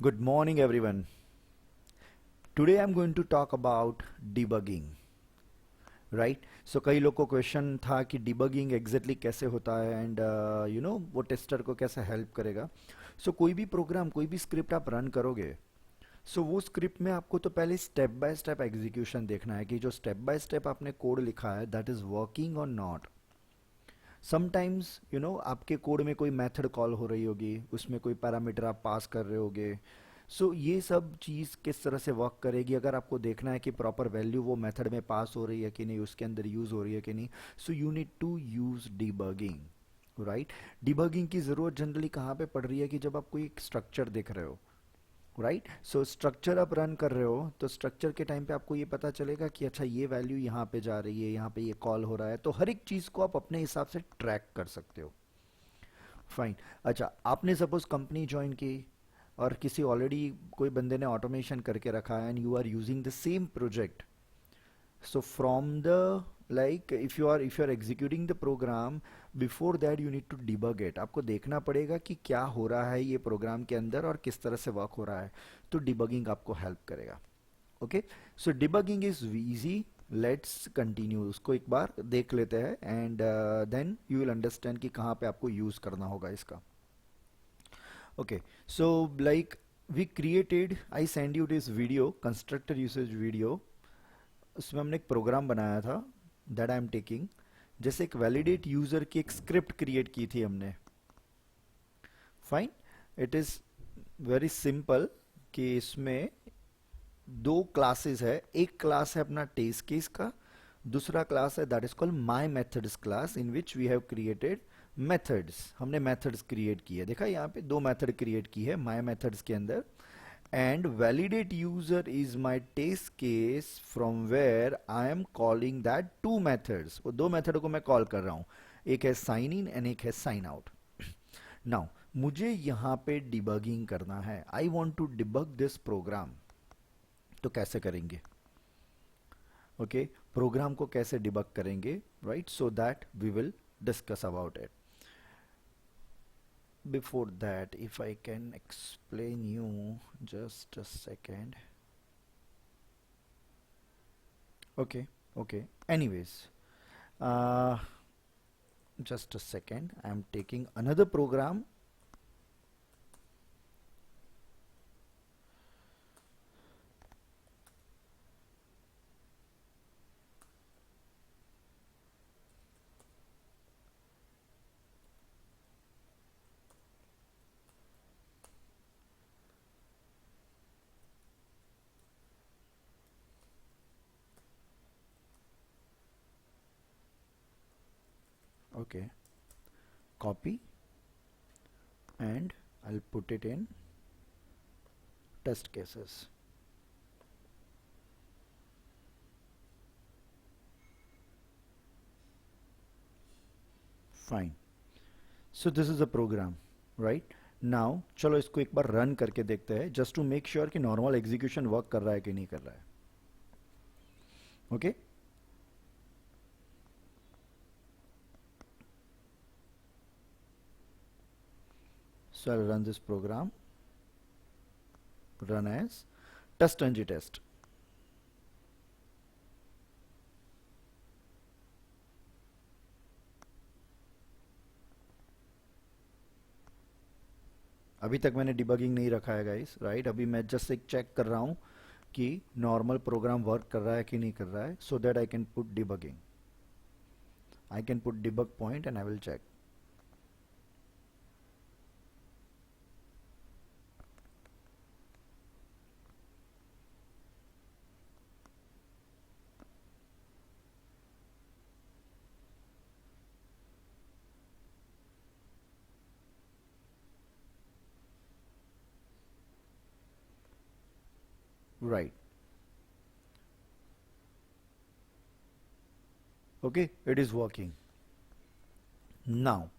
Good morning, everyone. Today I'm going to talk about debugging, right? So कई लोग को question था कि डिबगिंग एग्जैक्टली कैसे होता है एंड वो टेस्टर को कैसे हेल्प करेगा. सो कोई भी प्रोग्राम, कोई भी स्क्रिप्ट आप रन करोगे, सो वो स्क्रिप्ट में आपको तो पहले स्टेप बाय स्टेप एग्जीक्यूशन देखना है कि जो स्टेप बाय स्टेप आपने कोड लिखा है दैट इज वर्किंग और नॉट. समटाइम्स आपके कोड में कोई मेथड कॉल हो रही होगी, उसमें कोई पैरामीटर आप पास कर रहे होगे. ये सब चीज़ किस तरह से वर्क करेगी, अगर आपको देखना है कि प्रॉपर वैल्यू वो मेथड में पास हो रही है कि नहीं, उसके अंदर यूज़ हो रही है कि नहीं. So you need to use debugging, right. Debugging की ज़रूरत जनरली कहाँ पे पड़ रही है कि जब आप कोई स्ट्रक्चर देख रहे हो, राइट. स्ट्रक्चर आप रन कर रहे हो तो स्ट्रक्चर के टाइम पे आपको ये पता चलेगा कि अच्छा ये वैल्यू यहाँ पे जा रही है, यहाँ पे ये कॉल हो रहा है, तो हर एक चीज़ को आप अपने हिसाब से ट्रैक कर सकते हो. फाइन. अच्छा, आपने सपोज कंपनी ज्वाइन की और किसी ऑलरेडी कोई बंदे ने ऑटोमेशन करके रखा है and you are using the same project. So from the, like if you are executing the program, before that you need to debug it. आपको देखना पड़ेगा कि क्या हो रहा है ये प्रोग्राम के अंदर और किस तरह से वर्क हो रहा है. तो डिबगिंग आपको हेल्प करेगा. Okay. So debugging is easy. Let's continue, उसको एक बार देख लेते हैं and then you will understand कि कहाँ पे आपको यूज करना होगा इसका. Okay. So like we created, I send you this video, constructor usage video. उसमें हमने एक प्रोग्राम बनाया था दैट आई एम टेकिंग. जैसे एक वैलिडेट यूजर की एक स्क्रिप्ट क्रिएट की थी हमने. Fine. It is very simple कि इसमें दो क्लासेस है. एक क्लास है अपना टेस्ट केस का, दूसरा क्लास है that is called my methods class, in which we have created methods. हमने मेथड्स क्रिएट की है, देखा यहाँ पे दो मेथड क्रिएट की है माई मेथड्स के अंदर. And validate user is my test case from where I am calling that two methods. वो दो मेथड को मैं कॉल कर रहा हूँ, एक है साइन इन एंड एक है साइन आउट. नाउ मुझे यहाँ पे डिबगिंग करना है. I want to debug this program. तो कैसे करेंगे? ओके. प्रोग्राम को कैसे डिबग करेंगे, right? So that we will discuss about it. Before that, if I can explain you, just a second. Okay, okay, anyways, uh, just a second, I am taking another program. Okay, copy, and I'll put it in test cases. Fine. So this is a program, right? Now चलो इसको एक बार run करके देखते हैं, just to make sure कि normal execution work कर रहा है कि नहीं कर रहा है. Okay. So I'll run this program, run as test ng test. अभी तक मैंने डिबगिंग नहीं रखा है गाइस, राइट. अभी मैं जस्ट एक चेक कर रहा हूँ कि नॉर्मल प्रोग्राम वर्क कर रहा है कि नहीं कर रहा है, so that I can put debugging. I can put debug point and I will check. Right. Okay, it is working. Now,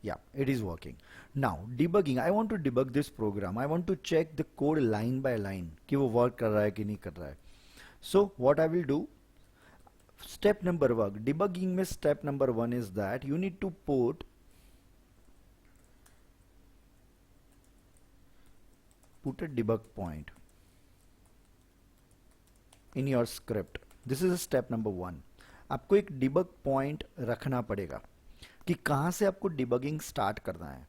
yeah, it is working. Now, debugging. I want to debug this program. I want to check the code line by line कि वो work कर रहा है कि नहीं कर रहा है. So, what I will do, step number 1, debugging में step number 1 is that you need to put put a debug point in your script. This is step number 1. आपको एक डिबग पॉइंट रखना पड़ेगा कि कहाँ से आपको डिबगिंग स्टार्ट करना है,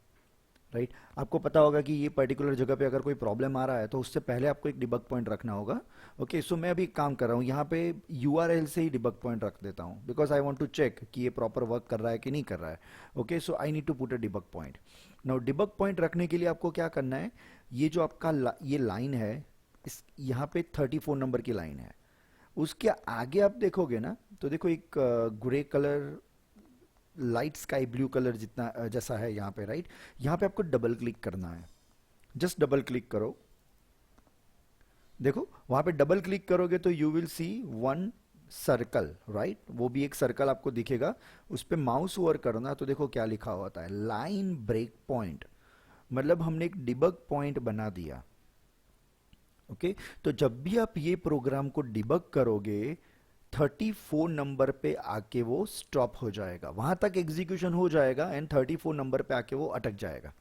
राइट आपको पता होगा कि ये पर्टिकुलर जगह पे अगर कोई प्रॉब्लम आ रहा है तो उससे पहले आपको एक डिबग पॉइंट रखना होगा. ओके सो मैं अभी एक काम कर रहा हूँ, यहाँ पे URL से ही डिबग पॉइंट रख देता हूँ because I want to check कि ये प्रॉपर वर्क कर रहा है कि नहीं कर रहा है. Okay so I need to put a debug point. Now debug point रखने के लिए आपको क्या करना है, ये जो आपका ये लाइन है, इस यहाँ पे 34 नंबर की लाइन है, उसके आगे आप देखोगे ना तो देखो एक grey colour, light sky blue colour जितना जैसा है यहाँ पे, राइट यहाँ पे आपको डबल क्लिक करना है. जस्ट डबल क्लिक करो, देखो वहां पे डबल क्लिक करोगे तो you will see one circle, right वो भी एक सर्कल आपको दिखेगा. उस पे माउस ओवर करना तो देखो क्या लिखा होता है, लाइन ब्रेक पॉइंट. मतलब हमने एक डिबग पॉइंट बना दिया. ओके तो जब भी आप ये प्रोग्राम को डिबग करोगे 34 नंबर पे आके वो स्टॉप हो जाएगा, वहां तक एग्जीक्यूशन हो जाएगा एंड 34 नंबर पे आके वो अटक जाएगा.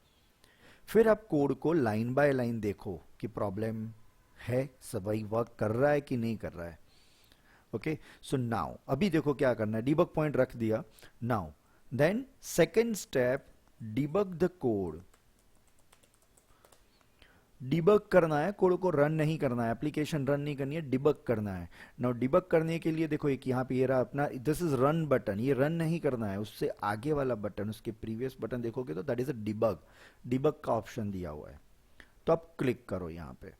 फिर आप कोड को लाइन बाय लाइन देखो कि प्रॉब्लम है, सभी वर्क कर रहा है कि नहीं कर रहा है. ओके सो नाउ अभी देखो क्या करना है, डिबग पॉइंट रख दिया. Now then second step, debug the code. Debug करना है, कोड को रन नहीं करना है, एप्लीकेशन रन नहीं करनी है, डिबग करना है. नाउ डिबग करने के लिए देखो एक यहाँ पे ये रहा अपना, दिस इज रन बटन, ये रन नहीं करना है, उससे आगे वाला बटन, उसके प्रीवियस बटन देखोगे तो that is a debug. Debug का ऑप्शन दिया हुआ है तो आप क्लिक करो यहाँ पे.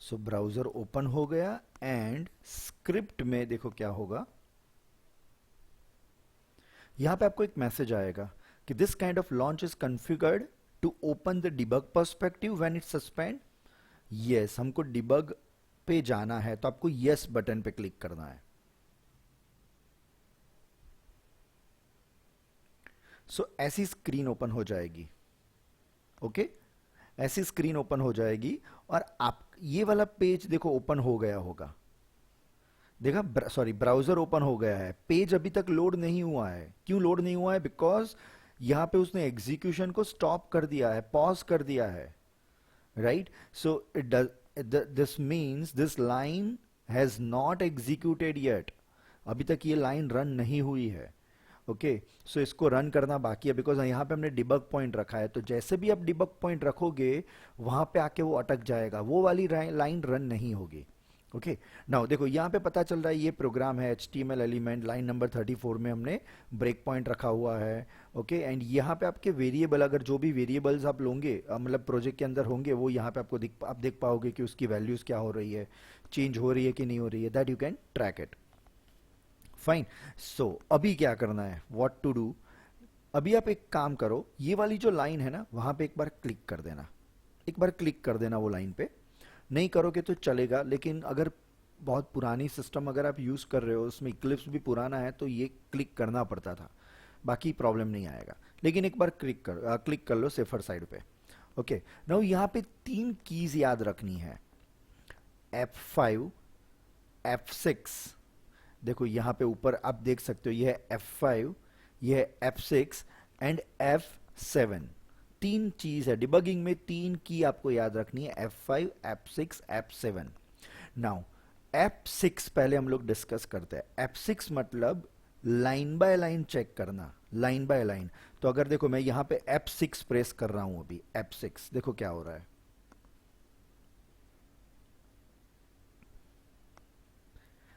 सो ब्राउजर ओपन हो गया एंड स्क्रिप्ट में देखो क्या होगा, यहां पे आपको एक मैसेज आएगा कि this kind of launch is configured to open the debug perspective when it suspend. Yes हमको डिबग पे जाना है तो आपको यस बटन पे क्लिक करना है. सो ऐसी स्क्रीन ओपन हो जाएगी. ओके ऐसी स्क्रीन ओपन हो जाएगी और आप ये वाला पेज देखो ओपन हो गया होगा, देखा सॉरी ब्राउजर ओपन हो गया है, पेज अभी तक लोड नहीं हुआ है. क्यों लोड नहीं हुआ है, बिकॉज यहां पे उसने एग्जीक्यूशन को स्टॉप कर दिया है, पॉज कर दिया है, right. So it does, this means this line has not executed yet. अभी तक ये लाइन रन नहीं हुई है. ओके सो इसको रन करना बाकी है बिकॉज यहाँ पे हमने डिबग पॉइंट रखा है. तो जैसे भी आप डिबग पॉइंट रखोगे वहां पे आके वो अटक जाएगा, वो वाली लाइन रन नहीं होगी. ओके नाउ देखो यहाँ पे पता चल रहा है ये प्रोग्राम है HTML एलिमेंट, लाइन नंबर 34 में हमने ब्रेक पॉइंट रखा हुआ है. ओके एंड यहाँ पे आपके वेरिएबल, अगर जो भी वेरिएबल्स आप लोगे मतलब प्रोजेक्ट के अंदर होंगे वो यहाँ पे आपको आप देख पाओगे कि उसकी वैल्यूज क्या हो रही है, चेंज हो रही है कि नहीं हो रही है, that you can track it. Fine. So अभी क्या करना है, व्हाट टू डू. अभी आप एक काम करो, ये वाली जो लाइन है ना वहां पे एक बार क्लिक कर देना, एक बार क्लिक कर देना वो लाइन पे. नहीं करोगे तो चलेगा, लेकिन अगर बहुत पुरानी सिस्टम अगर आप यूज कर रहे हो, उसमें इक्लिप्स भी पुराना है तो ये क्लिक करना पड़ता था, बाकी प्रॉब्लम नहीं आएगा. लेकिन एक बार क्लिक कर लो सेफर साइड पे. ओके नाउ यहाँ पे 3 कीज याद रखनी है, F5, F6. देखो यहाँ पे ऊपर आप देख सकते हो ये है F5, ये है F6 एंड F7. 3 चीज है डिबगिंग में, 3 की आपको याद रखनी है, F5, F6, F7. Now F6 पहले हम लोग डिस्कस करते हैं. F6 मतलब लाइन बाय लाइन चेक करना, लाइन बाय लाइन. तो अगर देखो मैं यहाँ पे F6 प्रेस कर रहा हूं अभी, F6 देखो क्या हो रहा है,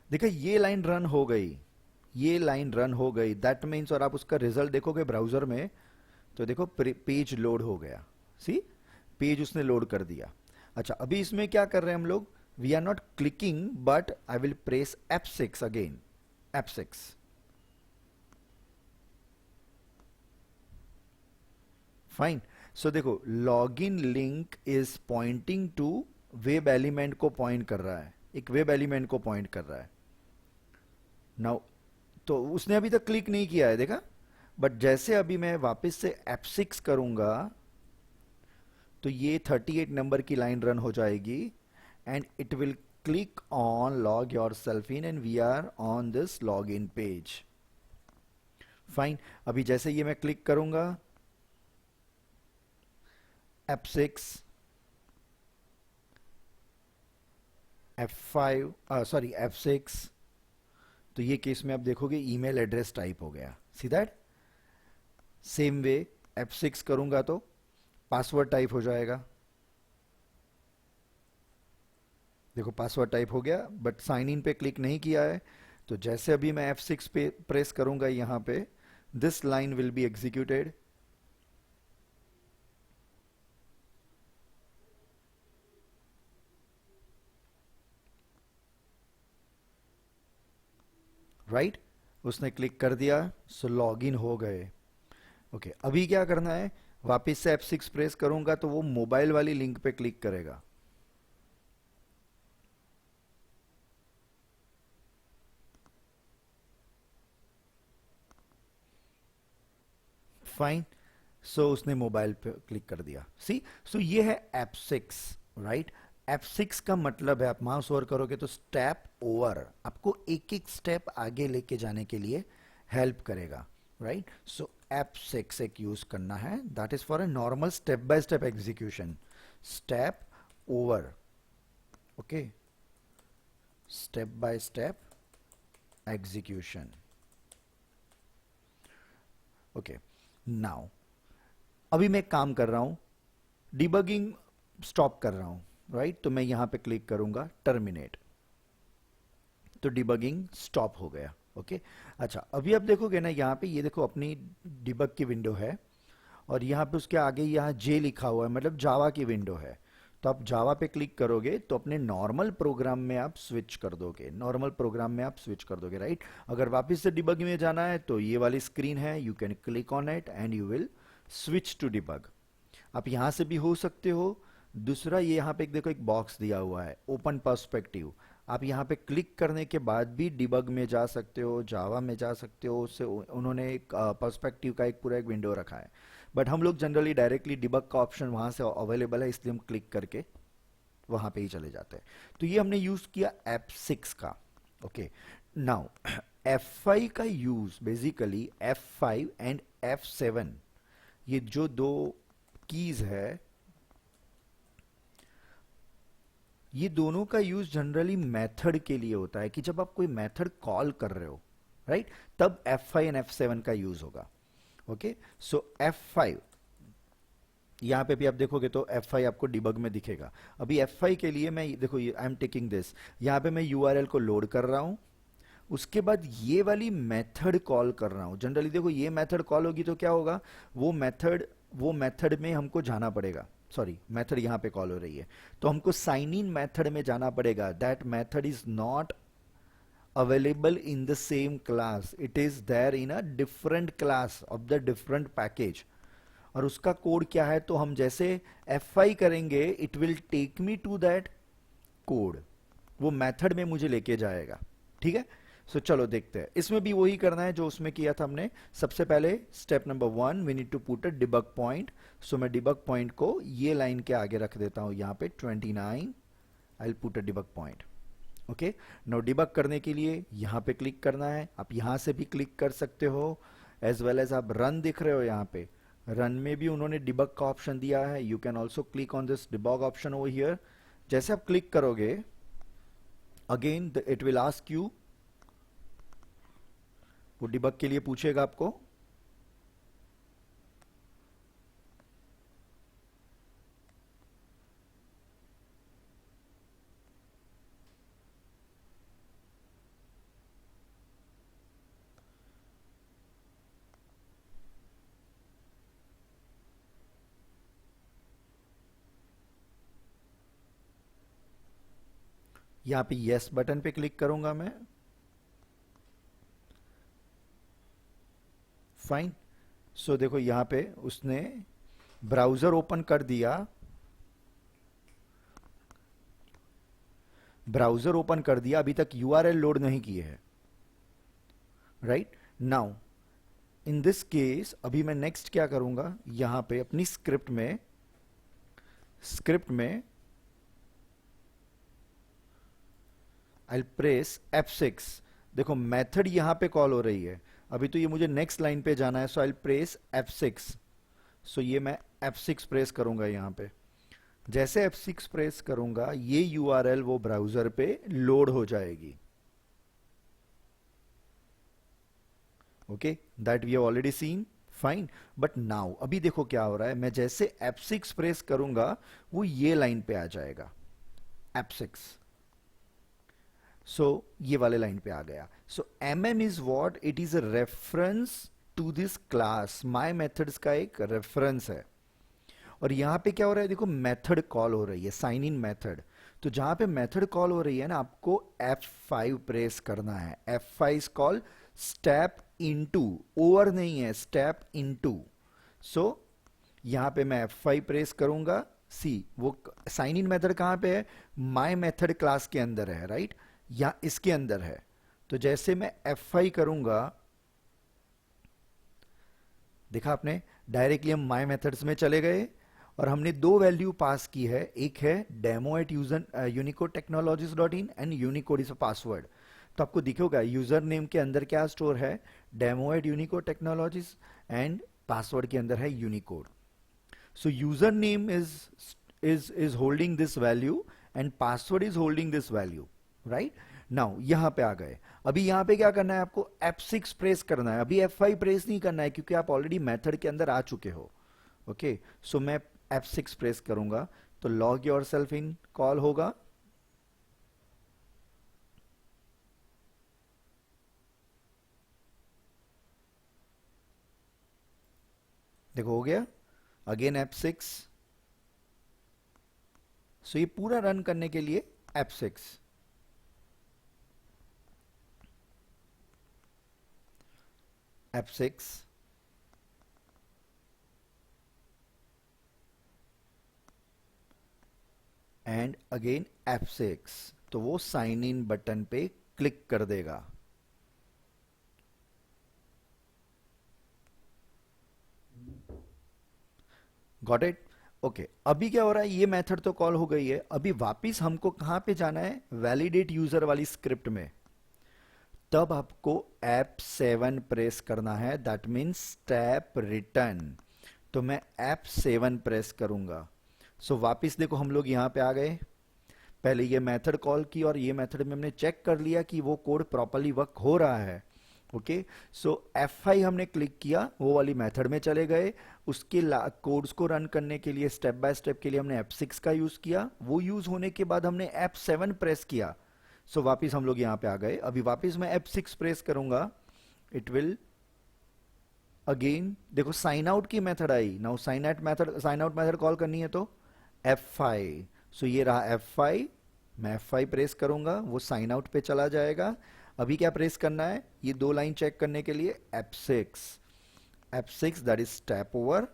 देखो ये लाइन रन हो गई, ये लाइन रन हो गई, दैट मीन्स, और आप उसका रिजल्ट देखोगे ब्राउजर में तो देखो पेज लोड हो गया. सी पेज उसने लोड कर दिया. अच्छा अभी इसमें क्या कर रहे हैं हम लोग, we are not clicking but I will press F6 again, F6. Fine. So देखो login link is pointing to web element को पॉइंट कर रहा है, एक वेब एलिमेंट को पॉइंट कर रहा है. नाउ तो उसने अभी तक क्लिक नहीं किया है, देखा बट जैसे अभी मैं वापस से F6 करूंगा तो ये 38 नंबर की लाइन रन हो जाएगी and it will click on log yourself in and we are on this log in page. Fine. अभी जैसे ये मैं क्लिक करूंगा F6, F5, सॉरी F6, तो ये केस में आप देखोगे ईमेल एड्रेस टाइप हो गया. See that. Same way F6 करूंगा तो पासवर्ड टाइप हो जाएगा. देखो पासवर्ड टाइप हो गया बट साइन इन पे क्लिक नहीं किया है. तो जैसे अभी मैं F6 पे प्रेस करूंगा यहां पे, this line will be executed. Right. उसने क्लिक कर दिया, सो लॉग इन हो गए. ओके, अभी क्या करना है, वापस से F6 प्रेस करूंगा तो वो मोबाइल वाली लिंक पे क्लिक करेगा. फाइन. सो उसने मोबाइल पे क्लिक कर दिया. सी. सो ये है F6. राइट. F6 का मतलब है, आप माउस ओवर करोगे तो स्टेप ओवर, आपको एक एक स्टेप आगे लेके जाने के लिए हेल्प करेगा. राइट. सो F6 एक यूज करना है, that is for a normal step by step execution. Step over. Okay. Step by step execution. Okay. Now अभी मैं एक काम कर रहा हूं, डिबगिंग स्टॉप कर रहा हूं. राइट. तो मैं यहां पे क्लिक करूंगा टर्मिनेट, तो डिबगिंग स्टॉप हो गया. ओके. अच्छा, अभी आप देखोगे ना यहाँ पे, ये देखो अपनी डिबग की विंडो है और यहाँ पे उसके आगे यहाँ जे लिखा हुआ है, मतलब जावा की विंडो है. तो आप जावा पे क्लिक करोगे तो अपने नॉर्मल प्रोग्राम में आप स्विच कर दोगे, नॉर्मल प्रोग्राम में आप स्विच कर दोगे. राइट. अगर वापस से डिबग में जाना है तो ये वाली स्क्रीन है, you can click on it and you will switch to debug. आप यहां से भी हो सकते हो. दूसरा, ये यहाँ पे देखो एक बॉक्स दिया हुआ है, ओपन पर्सपेक्टिव. आप यहाँ पे क्लिक करने के बाद भी डिबग में जा सकते हो, जावा में जा सकते हो. उससे उन्होंने एक पर्सपेक्टिव का एक पूरा एक विंडो रखा है. बट हम लोग जनरली डायरेक्टली डिबग का ऑप्शन वहां से अवेलेबल है, इसलिए हम क्लिक करके वहां पे ही चले जाते हैं. तो ये हमने यूज किया F6 का. ओके. नाउ F5 का use basically F5 and F7, ये जो दो कीज है, ये दोनों का यूज जनरली मेथड के लिए होता है, कि जब आप कोई मेथड कॉल कर रहे हो, राइट, तब F5 एंड F7 का यूज होगा. ओके. सो F5, यहां पे भी आप देखोगे तो F5 आपको डिबग में दिखेगा. अभी F5 के लिए मैं देखो, आई एम टेकिंग दिस, यहां पे मैं यूआरएल को लोड कर रहा हूं, उसके बाद ये वाली मेथड कॉल कर रहा हूं. जनरली देखो ये मेथड कॉल होगी तो क्या होगा, वो मेथड में हमको जाना पड़ेगा. सॉरी, मेथड यहां पे कॉल हो रही है तो हमको साइन इन मेथड में जाना पड़ेगा. That method is not available in the same class, it is there in a different class of the different package. और उसका कोड क्या है, तो हम जैसे F5 करेंगे it will take me to that code, वो मेथड में मुझे लेके जाएगा. ठीक है. सो चलो देखते हैं, इसमें भी वही करना है जो उसमें किया था हमने. सबसे पहले step number 1, we need to put a debug point. So मैं डिबग पॉइंट को ये लाइन के आगे रख देता हूं, यहां पे 29. I will put a debug point. Okay. Now debug करने के लिए यहां पे क्लिक करना है, आप यहां से भी क्लिक कर सकते हो, एज वेल एज आप रन दिख रहे हो यहाँ पे, रन में भी उन्होंने डिबग का ऑप्शन दिया है. You can also click on this debug option over here. जैसे आप क्लिक करोगे, again it will ask you, वो डिबग के लिए पूछेगा आपको. यहां पे यस बटन पे क्लिक करूंगा मैं. फाइन. सो देखो यहां पे उसने ब्राउजर ओपन कर दिया, ब्राउजर ओपन कर दिया, अभी तक यूआरएल लोड नहीं किए हैं. Right. Now in this case अभी मैं नेक्स्ट क्या करूंगा, यहां पे अपनी स्क्रिप्ट में आई प्रेस F6। देखो मेथड यहां पे कॉल हो रही है, अभी तो ये मुझे नेक्स्ट लाइन पे जाना है, सो आई प्रेस F6। सो ये मैं F6 प्रेस करूंगा यहां पे। जैसे F6 प्रेस करूंगा ये यूआरएल वो ब्राउजर पे लोड हो जाएगी। Okay, that we have already seen, fine. But now अभी देखो क्या हो रहा है, मैं जैसे F6 प्रेस करूंगा वो ये लाइन पे आ जाएगा, F6। सो ये वाले लाइन पे आ गया। So mm is what, it is a reference to this class, my methods का एक रेफरेंस है। और यहां पे क्या हो रहा है, देखो मेथड कॉल हो रही है, साइन इन मेथड। तो जहां पे मेथड कॉल हो रही है ना, आपको F5 प्रेस करना है। F5 is call step into, over नहीं है, स्टेप इनटू। सो यहां पे मैं F5 प्रेस करूंगा। सी वो साइन इन मेथड कहां पे है, माय मेथड क्लास के अंदर है, राइट, या इसके अंदर है। तो जैसे मैं F5 करूंगा, देखा आपने, डायरेक्टली हम माय मेथड्स में चले गए और हमने दो वैल्यू पास की है, एक है demo at user unicode technologies dot in and unicode is a password. तो आपको दिखेगा यूजर नेम के अंदर क्या स्टोर है, demo at unicode technologies, and password के अंदर है unicode. So user name is holding this value and password is holding this value, right. Now यहां पे आ गए, अभी यहां पे क्या करना है आपको, F6 प्रेस करना है, अभी F5 प्रेस नहीं करना है क्योंकि आप ऑलरेडी मेथड के अंदर आ चुके हो। ओके, सो मैं F6 प्रेस करूंगा तो लॉग योर सेल्फ इन कॉल होगा। देखो हो गया, अगेन F6। सो ये पूरा रन करने के लिए F6, F6, and again F6। तो वो साइन इन बटन पे क्लिक कर देगा। Got it, okay. अभी क्या हो रहा है, ये मेथड तो कॉल हो गई है, अभी वापिस हमको कहां पे जाना है, वैलिडेट यूजर वाली स्क्रिप्ट में। तब आपको F7 प्रेस करना है, दैट मीन्स स्टेप रिटर्न। तो मैं F7 प्रेस करूंगा। सो वापिस देखो हम लोग यहां पे आ गए, पहले ये मेथड कॉल की और ये मेथड में हमने चेक कर लिया कि वो कोड प्रॉपर्ली वर्क हो रहा है। ओके, सो F5 हमने क्लिक किया, वो वाली मेथड में चले गए। उसके कोड्स को रन करने के लिए स्टेप बाय स्टेप के लिए हमने F6 का यूज किया, वो यूज होने के बाद हमने F7 प्रेस किया। सो वापिस हम लोग यहां पे आ गए, अभी वापिस मैं F6 प्रेस करूंगा, इट विल अगेन, देखो साइन आउट की method I. Now sine out method call करनी है तो F5। सो ये रहा F5, मैं F5 प्रेस करूंगा, वो साइन आउट पे चला जाएगा। अभी क्या प्रेस करना है, ये दो लाइन चेक करने के लिए F6 that is step over.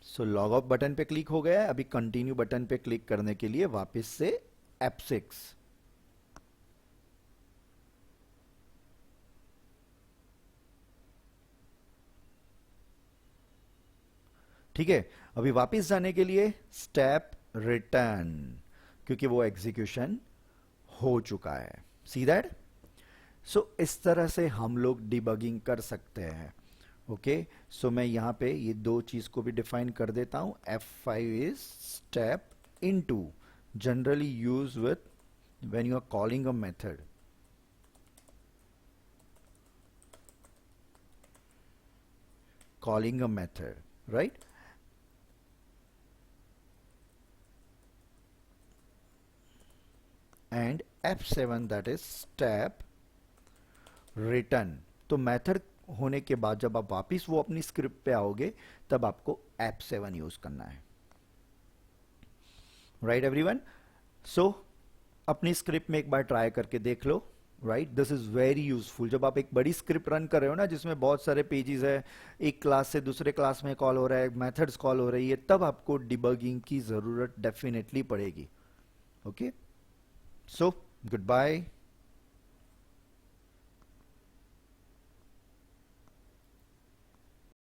So log off button पे क्लिक हो गया है, अभी कंटिन्यू बटन पे क्लिक करने के लिए वापस से F6। ठीक है, अभी वापस जाने के लिए स्टेप रिटर्न, क्योंकि वो एग्जीक्यूशन हो चुका है। See that. सो इस तरह से हम लोग डिबगिंग कर सकते हैं। ओके, सो मैं यहां पे ये दो चीज को भी डिफाइन कर देता हूं। F5 is step into, generally use with when you are calling a method. calling a method, right? And F7 that is step return। तो मेथड होने के बाद जब आप वापिस वो अपनी स्क्रिप्ट पे आओगे तब आपको F7 यूज करना है, राइट एवरीवन। सो अपनी स्क्रिप्ट में एक बार ट्राई करके देख लो, right, this is very useful. जब आप एक बड़ी स्क्रिप्ट रन कर रहे हो ना, जिसमें बहुत सारे पेजेस है, एक क्लास से दूसरे क्लास में कॉल हो रहा है, मेथड्स कॉल हो रही है, तब आपको डिबगिंग की जरूरत डेफिनेटली पड़ेगी। Okay, so good bye.